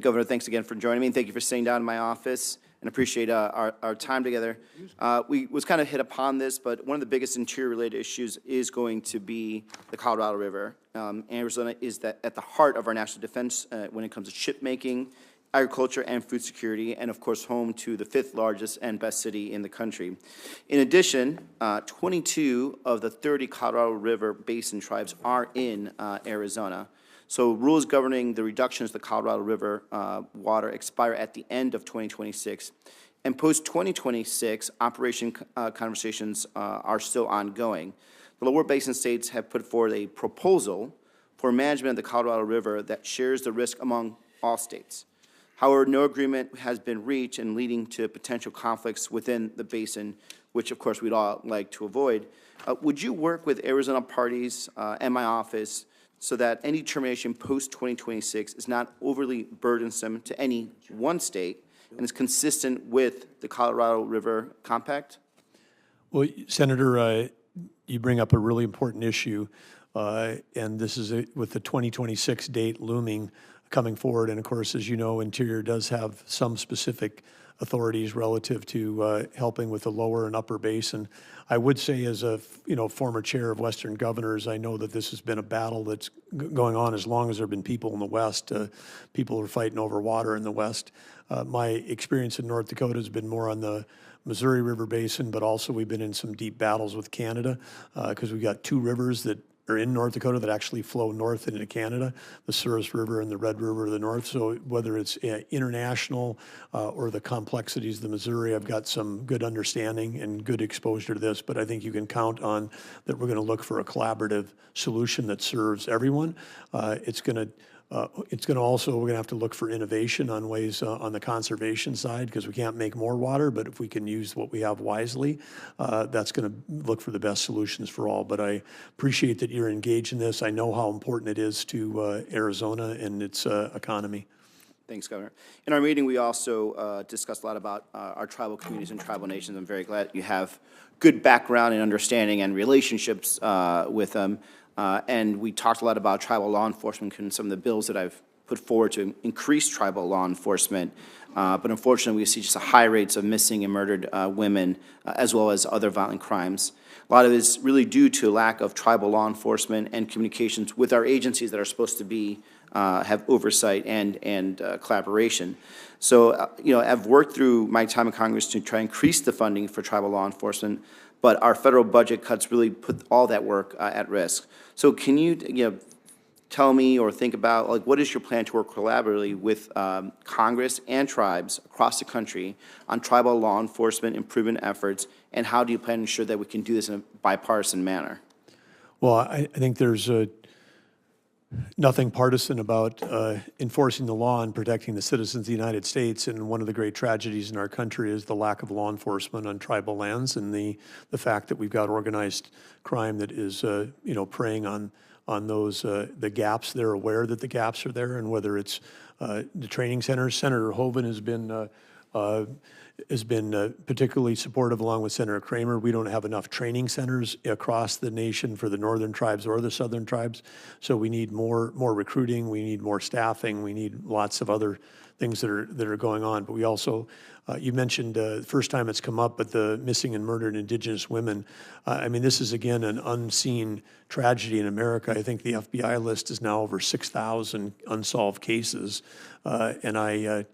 Governor, thanks again for joining me, and thank you for sitting down in my office, and appreciate our time together. We was kind of hit upon this, but one of the biggest interior-related issues is going to be the Colorado River. Arizona is at the heart of our national defense when it comes to ship making, agriculture, and food security, and of course home to the 5th largest and best city in the country. In addition, 22 of the 30 Colorado River Basin tribes are in Arizona. So rules governing the reductions to the Colorado River water expire at the end of 2026. And post-2026, operation conversations are still ongoing. The lower basin states have put forward a proposal for management of the Colorado River that shares the risk among all states. However, no agreement has been reached, and leading to potential conflicts within the basin, which of course we'd all like to avoid. Would you work with Arizona parties and my office so that any termination post-2026 is not overly burdensome to any one state and is consistent with the Colorado River Compact? Well, Senator, you bring up a really important issue, and this is with the 2026 date looming, coming forward. And of course, as you know, Interior does have some specific authorities relative to helping with the lower and upper basin. I would say, as a former chair of Western Governors, I know that this has been a battle that's going on as long as there have been people in the West. People are fighting over water in the West. My experience in North Dakota has been more on the Missouri River Basin, but also we've been in some deep battles with Canada because we've got two rivers that are in North Dakota that actually flow north into Canada, the Souris River and the Red River of the North. So whether it's international or the complexities of the Missouri, I've got some good understanding and good exposure to this, but I think you can count on that we're going to look for a collaborative solution that serves everyone. It's going to also, we're going to have to look for innovation on ways on the conservation side, because we can't make more water, but if we can use what we have wisely, that's going to look for the best solutions for all. But I appreciate that you're engaged in this. I know how important it is to Arizona and its economy. Thanks, Governor. In our meeting, we also discussed a lot about our tribal communities and tribal nations. I'm very glad you have good background and understanding and relationships with them. And we talked a lot about tribal law enforcement and some of the bills that I've put forward to increase tribal law enforcement. But unfortunately, we see just high rates of missing and murdered women, as well as other violent crimes. A lot of it is really due to a lack of tribal law enforcement and communications with our agencies that are supposed to be have oversight and collaboration. So, I've worked through my time in Congress to try and increase the funding for tribal law enforcement, but our federal budget cuts really put all that work at risk. So can you, tell me or think about, what is your plan to work collaboratively with Congress and tribes across the country on tribal law enforcement improvement efforts, and how do you plan to ensure that we can do this in a bipartisan manner? Well, I think there's nothing partisan about enforcing the law and protecting the citizens of the United States. And one of the great tragedies in our country is the lack of law enforcement on tribal lands, and the fact that we've got organized crime that is, preying on those the gaps. They're aware that the gaps are there, and whether it's the training centers. Senator Hoeven has been particularly supportive, along with Senator Kramer. We don't have enough training centers across the nation for the northern tribes or the southern tribes, so we need more recruiting, we need more staffing, we need lots of other things that are going on. But we also, you mentioned the first time it's come up, but the missing and murdered Indigenous women. This is, again, an unseen tragedy in America. I think the FBI list is now over 6,000 unsolved cases, and I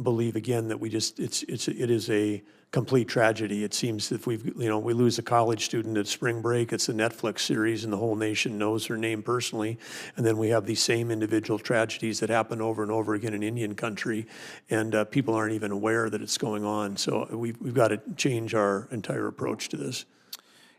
believe again that it is a complete tragedy. It seems if we lose a college student at spring break, it's a Netflix series and the whole nation knows her name personally. And then we have these same individual tragedies that happen over and over again in Indian country, and people aren't even aware that it's going on. So we've got to change our entire approach to this.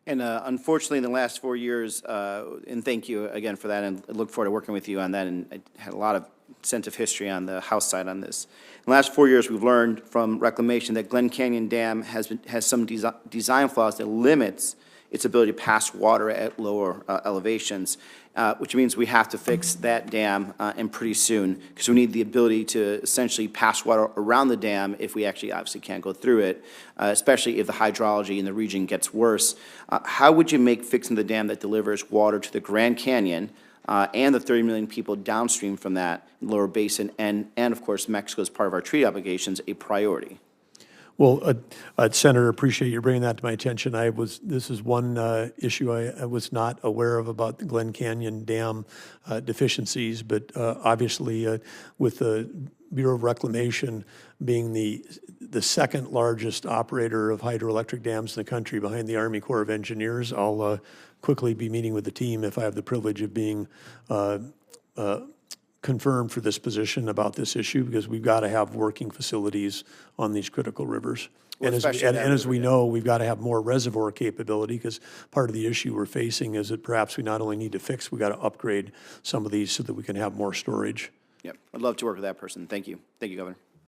And unfortunately, in the last 4 years, and thank you again for that, and I look forward to working with you on that, and I had a lot of sense of history on the House side on this. In the last 4 years, we've learned from reclamation that Glen Canyon Dam has some design flaws that limits its ability to pass water at lower elevations, which means we have to fix that dam and pretty soon, because we need the ability to essentially pass water around the dam if we actually obviously can't go through it, especially if the hydrology in the region gets worse. How would you make fixing the dam that delivers water to the Grand Canyon and the 30 million people downstream from that lower basin, and of course, Mexico as part of our treaty obligations, a priority. Well, Senator, appreciate you bringing that to my attention. This is one issue I was not aware of about the Glen Canyon Dam deficiencies, but obviously with the Bureau of Reclamation being the second largest operator of hydroelectric dams in the country behind the Army Corps of Engineers, I'll quickly be meeting with the team if I have the privilege of being confirmed for this position about this issue, because we've got to have working facilities on these critical rivers. Well, And as we know, we've got to have more reservoir capability, because part of the issue we're facing is that perhaps we not only need to fix, we got to upgrade some of these so that we can have more storage. Yep, I'd love to work with that person. Thank you. Thank you, Governor.